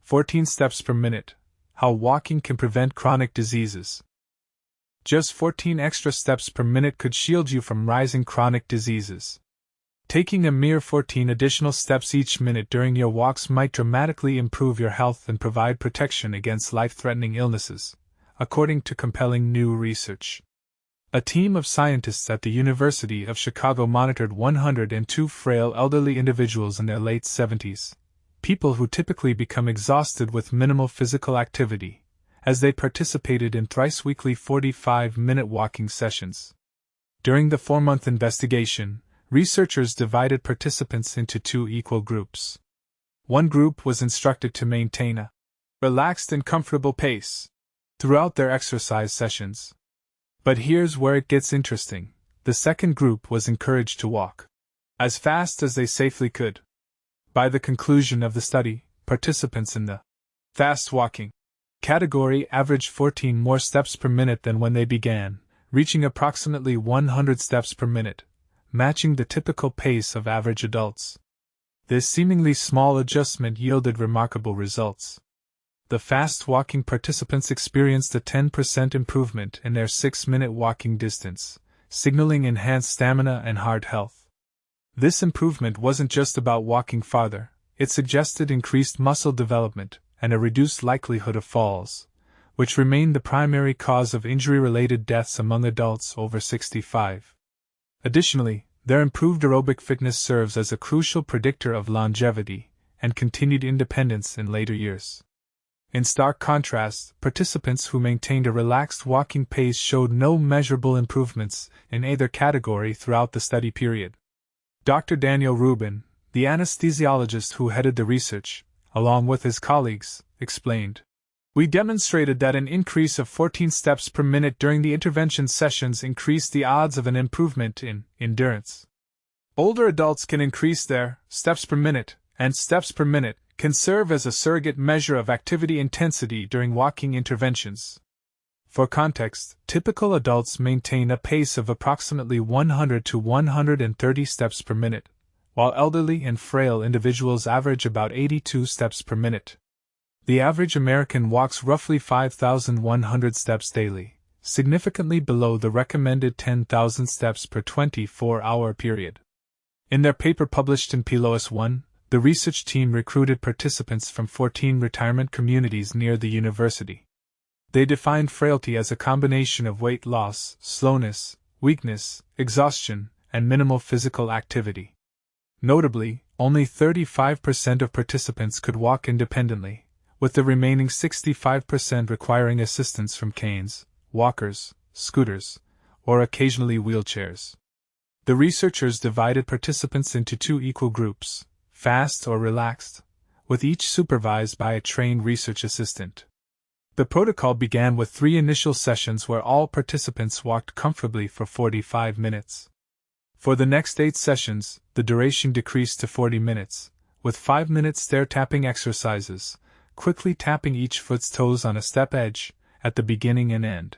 14 steps per minute. How walking can prevent chronic diseases. Just 14 extra steps per minute could shield you from rising chronic diseases. Taking a mere 14 additional steps each minute during your walks might dramatically improve your health and provide protection against life-threatening illnesses, according to compelling new research. A team of scientists at the University of Chicago monitored 102 frail elderly individuals in their late 70s, people who typically become exhausted with minimal physical activity, as they participated in thrice-weekly 45-minute walking sessions. During the 4-month investigation, researchers divided participants into 2 equal groups. One group was instructed to maintain a relaxed and comfortable pace throughout their exercise sessions. But here's where it gets interesting. The second group was encouraged to walk as fast as they safely could. By the conclusion of the study, participants in the fast walking category averaged 14 more steps per minute than when they began, reaching approximately 100 steps per minute, matching the typical pace of average adults. This seemingly small adjustment yielded remarkable results. The fast-walking participants experienced a 10% improvement in their 6-minute walking distance, signaling enhanced stamina and heart health. This improvement wasn't just about walking farther, it suggested increased muscle development and a reduced likelihood of falls, which remained the primary cause of injury-related deaths among adults over 65. Additionally, their improved aerobic fitness serves as a crucial predictor of longevity and continued independence in later years. In stark contrast, participants who maintained a relaxed walking pace showed no measurable improvements in either category throughout the study period. Dr. Daniel Rubin, the anesthesiologist who headed the research, along with his colleagues, explained, "We demonstrated that an increase of 14 steps per minute during the intervention sessions increased the odds of an improvement in endurance. Older adults can increase their steps per minute, and steps per minute can serve as a surrogate measure of activity intensity during walking interventions. For context, typical adults maintain a pace of approximately 100 to 130 steps per minute, while elderly and frail individuals average about 82 steps per minute. The average American walks roughly 5,100 steps daily, significantly below the recommended 10,000 steps per 24-hour period." In their paper published in PLOS One, the research team recruited participants from 14 retirement communities near the university. They defined frailty as a combination of weight loss, slowness, weakness, exhaustion, and minimal physical activity. Notably, only 35% of participants could walk independently, with the remaining 65% requiring assistance from canes, walkers, scooters, or occasionally wheelchairs. The researchers divided participants into 2 equal groups, fast or relaxed, with each supervised by a trained research assistant. The protocol began with 3 initial sessions where all participants walked comfortably for 45 minutes. For the next 8 sessions, the duration decreased to 40 minutes, with 5-minute stair-tapping exercises, quickly tapping each foot's toes on a step edge, at the beginning and end.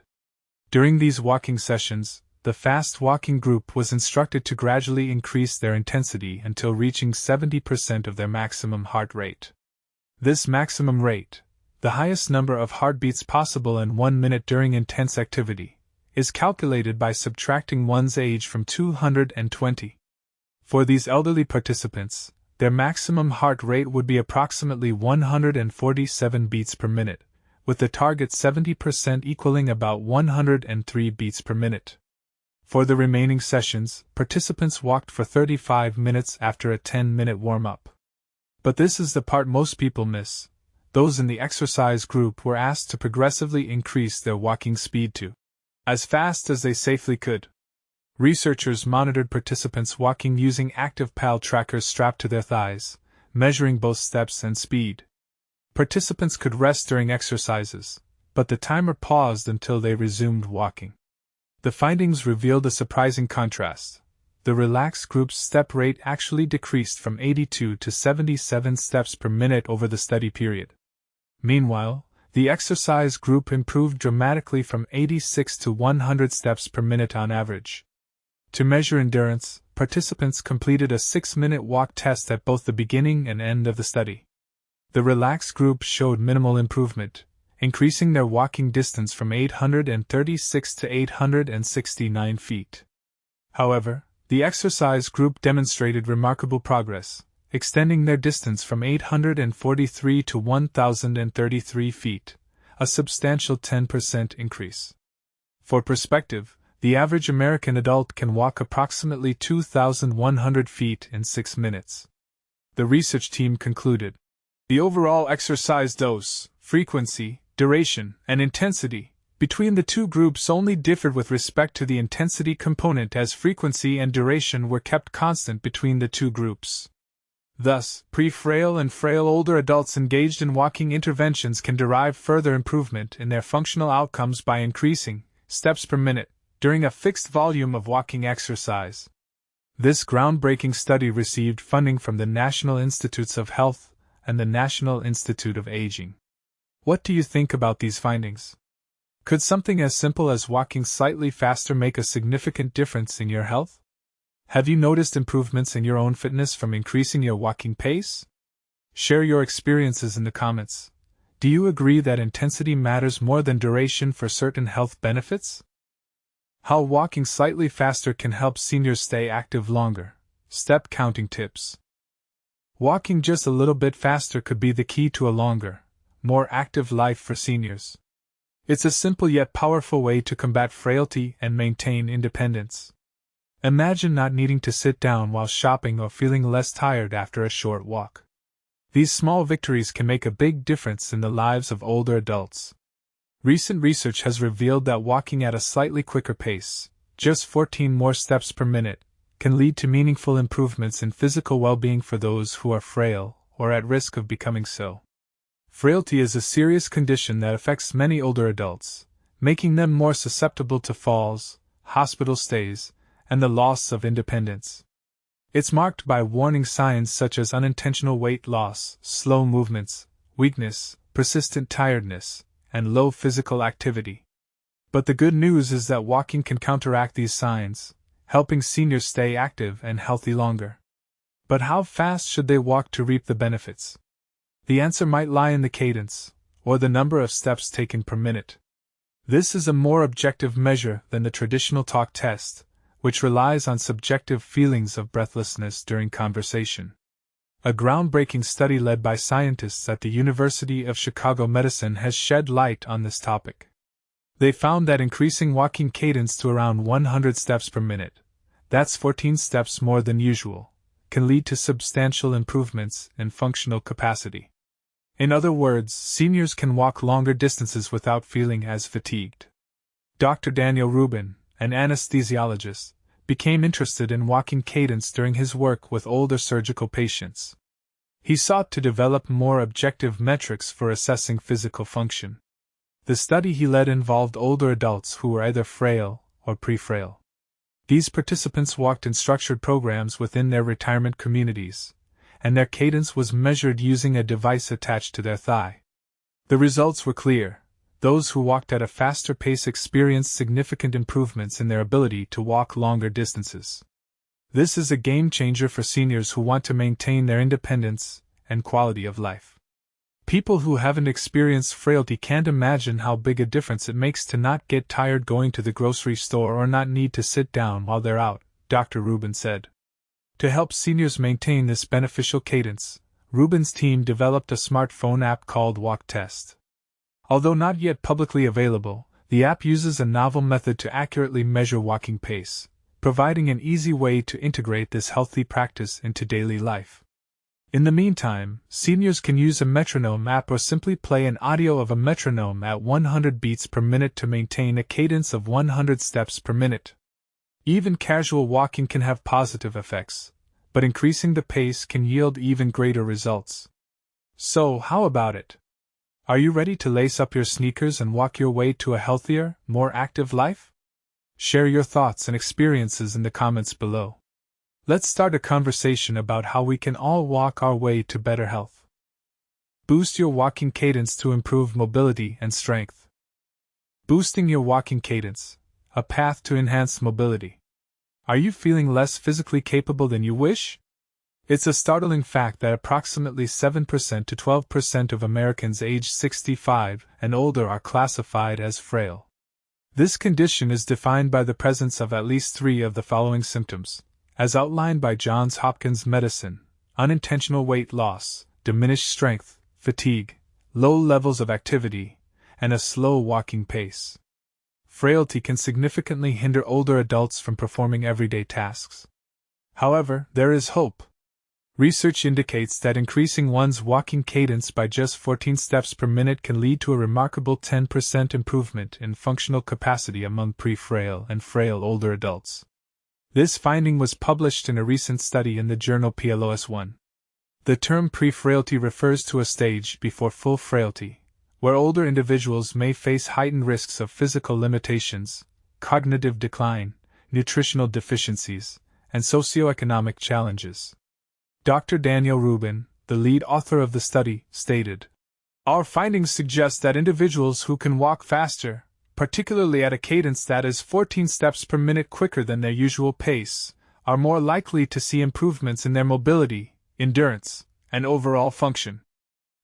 During these walking sessions, the fast walking group was instructed to gradually increase their intensity until reaching 70% of their maximum heart rate. This maximum rate, the highest number of heartbeats possible in 1 minute during intense activity, is calculated by subtracting one's age from 220. For these elderly participants, their maximum heart rate would be approximately 147 beats per minute, with the target 70% equaling about 103 beats per minute. For the remaining sessions, participants walked for 35 minutes after a 10-minute warm-up. But this is the part most people miss. Those in the exercise group were asked to progressively increase their walking speed to as fast as they safely could. Researchers monitored participants walking using active PAL trackers strapped to their thighs, measuring both steps and speed. Participants could rest during exercises, but the timer paused until they resumed walking. The findings revealed a surprising contrast. The relaxed group's step rate actually decreased from 82 to 77 steps per minute over the study period. Meanwhile, the exercise group improved dramatically from 86 to 100 steps per minute on average. To measure endurance, participants completed a 6-minute walk test at both the beginning and end of the study. The relaxed group showed minimal improvement, increasing their walking distance from 836 to 869 feet. However, the exercise group demonstrated remarkable progress, extending their distance from 843 to 1,033 feet, a substantial 10% increase. For perspective, the average American adult can walk approximately 2,100 feet in 6 minutes. The research team concluded, the overall exercise dose, frequency, duration, and intensity between the two groups only differed with respect to the intensity component, as frequency and duration were kept constant between the two groups. Thus, pre-frail and frail older adults engaged in walking interventions can derive further improvement in their functional outcomes by increasing steps per minute during a fixed volume of walking exercise. This groundbreaking study received funding from the National Institutes of Health and the National Institute of Aging. What do you think about these findings? Could something as simple as walking slightly faster make a significant difference in your health? Have you noticed improvements in your own fitness from increasing your walking pace? Share your experiences in the comments. Do you agree that intensity matters more than duration for certain health benefits? How walking slightly faster can help seniors stay active longer. Step counting tips. Walking just a little bit faster could be the key to a longer, more active life for seniors. It's a simple yet powerful way to combat frailty and maintain independence. Imagine not needing to sit down while shopping or feeling less tired after a short walk. These small victories can make a big difference in the lives of older adults. Recent research has revealed that walking at a slightly quicker pace, just 14 more steps per minute, can lead to meaningful improvements in physical well-being for those who are frail or at risk of becoming so. Frailty is a serious condition that affects many older adults, making them more susceptible to falls, hospital stays, and the loss of independence. It's marked by warning signs such as unintentional weight loss, slow movements, weakness, persistent tiredness, and low physical activity. But the good news is that walking can counteract these signs, helping seniors stay active and healthy longer. But how fast should they walk to reap the benefits? The answer might lie in the cadence, or the number of steps taken per minute. This is a more objective measure than the traditional talk test, which relies on subjective feelings of breathlessness during conversation. A groundbreaking study led by scientists at the University of Chicago Medicine has shed light on this topic. They found that increasing walking cadence to around 100 steps per minute, that's 14 steps more than usual, can lead to substantial improvements in functional capacity. In other words, seniors can walk longer distances without feeling as fatigued. Dr. Daniel Rubin, an anesthesiologist, became interested in walking cadence during his work with older surgical patients. He sought to develop more objective metrics for assessing physical function. The study he led involved older adults who were either frail or pre-frail. These participants walked in structured programs within their retirement communities, and their cadence was measured using a device attached to their thigh. The results were clear. Those who walked at a faster pace experienced significant improvements in their ability to walk longer distances. This is a game changer for seniors who want to maintain their independence and quality of life. People who haven't experienced frailty can't imagine how big a difference it makes to not get tired going to the grocery store or not need to sit down while they're out, Dr. Rubin said. To help seniors maintain this beneficial cadence, Rubin's team developed a smartphone app called Walk Test. Although not yet publicly available, the app uses a novel method to accurately measure walking pace, providing an easy way to integrate this healthy practice into daily life. In the meantime, seniors can use a metronome app or simply play an audio of a metronome at 100 beats per minute to maintain a cadence of 100 steps per minute. Even casual walking can have positive effects, but increasing the pace can yield even greater results. So, how about it? Are you ready to lace up your sneakers and walk your way to a healthier, more active life? Share your thoughts and experiences in the comments below. Let's start a conversation about how we can all walk our way to better health. Boost your walking cadence to improve mobility and strength. Boosting your walking cadence, a path to enhanced mobility. Are you feeling less physically capable than you wish? It's a startling fact that approximately 7% to 12% of Americans aged 65 and older are classified as frail. This condition is defined by the presence of at least 3 of the following symptoms, as outlined by Johns Hopkins Medicine: unintentional weight loss, diminished strength, fatigue, low levels of activity, and a slow walking pace. Frailty can significantly hinder older adults from performing everyday tasks. However, there is hope. Research indicates that increasing one's walking cadence by just 14 steps per minute can lead to a remarkable 10% improvement in functional capacity among pre-frail and frail older adults. This finding was published in a recent study in the journal PLOS One. The term pre-frailty refers to a stage before full frailty, where older individuals may face heightened risks of physical limitations, cognitive decline, nutritional deficiencies, and socioeconomic challenges. Dr. Daniel Rubin, the lead author of the study, stated, "Our findings suggest that individuals who can walk faster, particularly at a cadence that is 14 steps per minute quicker than their usual pace, are more likely to see improvements in their mobility, endurance, and overall function."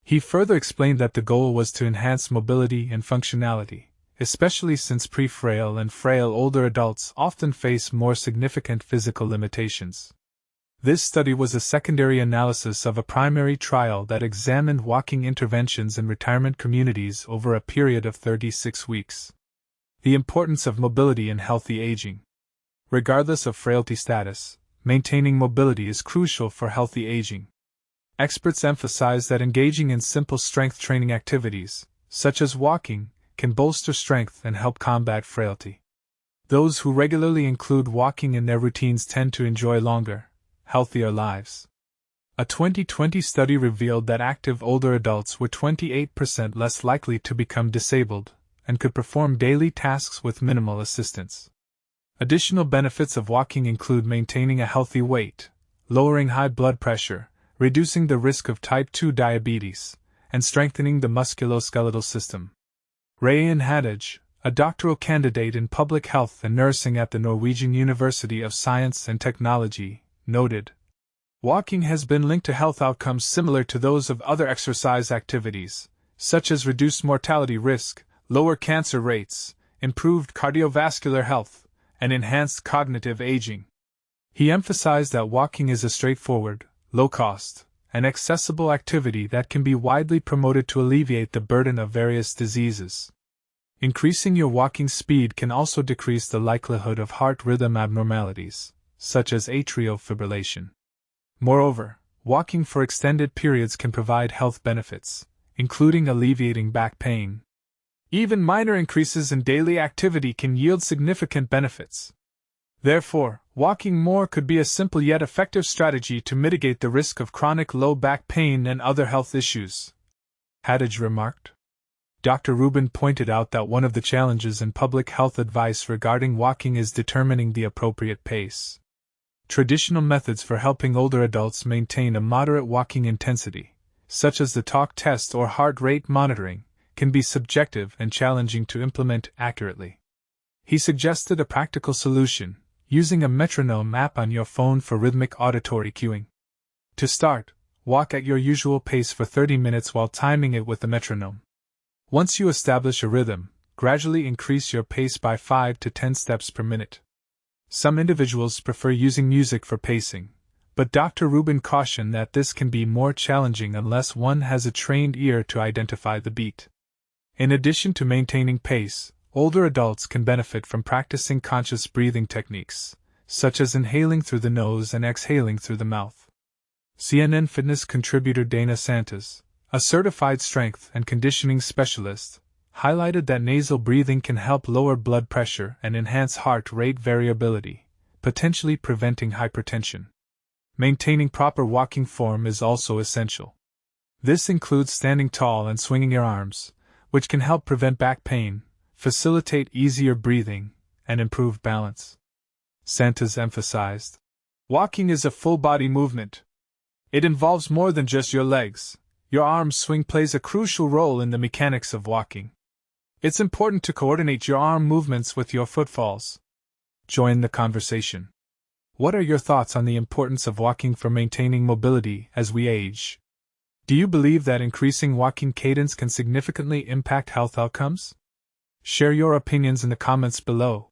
He further explained that the goal was to enhance mobility and functionality, especially since pre-frail and frail older adults often face more significant physical limitations. This study was a secondary analysis of a primary trial that examined walking interventions in retirement communities over a period of 36 weeks. The importance of mobility in healthy aging. Regardless of frailty status, maintaining mobility is crucial for healthy aging. Experts emphasize that engaging in simple strength training activities, such as walking, can bolster strength and help combat frailty. Those who regularly include walking in their routines tend to enjoy longer, healthier lives. A 2020 study revealed that active older adults were 28% less likely to become disabled and could perform daily tasks with minimal assistance. Additional benefits of walking include maintaining a healthy weight, lowering high blood pressure, reducing the risk of type 2 diabetes, and strengthening the musculoskeletal system. Rayan Hadaj, a doctoral candidate in public health and nursing at the Norwegian University of Science and Technology, noted, "Walking has been linked to health outcomes similar to those of other exercise activities, such as reduced mortality risk, lower cancer rates, improved cardiovascular health, and enhanced cognitive aging." He emphasized that walking is a straightforward, low-cost, and accessible activity that can be widely promoted to alleviate the burden of various diseases. Increasing your walking speed can also decrease the likelihood of heart rhythm abnormalities, such as atrial fibrillation. Moreover, walking for extended periods can provide health benefits, including alleviating back pain. Even minor increases in daily activity can yield significant benefits. Therefore, walking more could be a simple yet effective strategy to mitigate the risk of chronic low back pain and other health issues, Hadaj remarked. Dr. Rubin pointed out that one of the challenges in public health advice regarding walking is determining the appropriate pace. Traditional methods for helping older adults maintain a moderate walking intensity, such as the talk test or heart rate monitoring, can be subjective and challenging to implement accurately. He suggested a practical solution, using a metronome app on your phone for rhythmic auditory cueing. To start, walk at your usual pace for 30 minutes while timing it with the metronome. Once you establish a rhythm, gradually increase your pace by 5 to 10 steps per minute. Some individuals prefer using music for pacing, but Dr. Rubin cautioned that this can be more challenging unless one has a trained ear to identify the beat. In addition to maintaining pace, older adults can benefit from practicing conscious breathing techniques, such as inhaling through the nose and exhaling through the mouth. CNN Fitness contributor Dana Santos, a certified strength and conditioning specialist, highlighted that nasal breathing can help lower blood pressure and enhance heart rate variability, potentially preventing hypertension. Maintaining proper walking form is also essential. This includes standing tall and swinging your arms, which can help prevent back pain, facilitate easier breathing, and improve balance. Santos emphasized, "Walking is a full-body movement. It involves more than just your legs. Your arm swing plays a crucial role in the mechanics of walking. It's important to coordinate your arm movements with your footfalls." Join the conversation. What are your thoughts on the importance of walking for maintaining mobility as we age? Do you believe that increasing walking cadence can significantly impact health outcomes? Share your opinions in the comments below.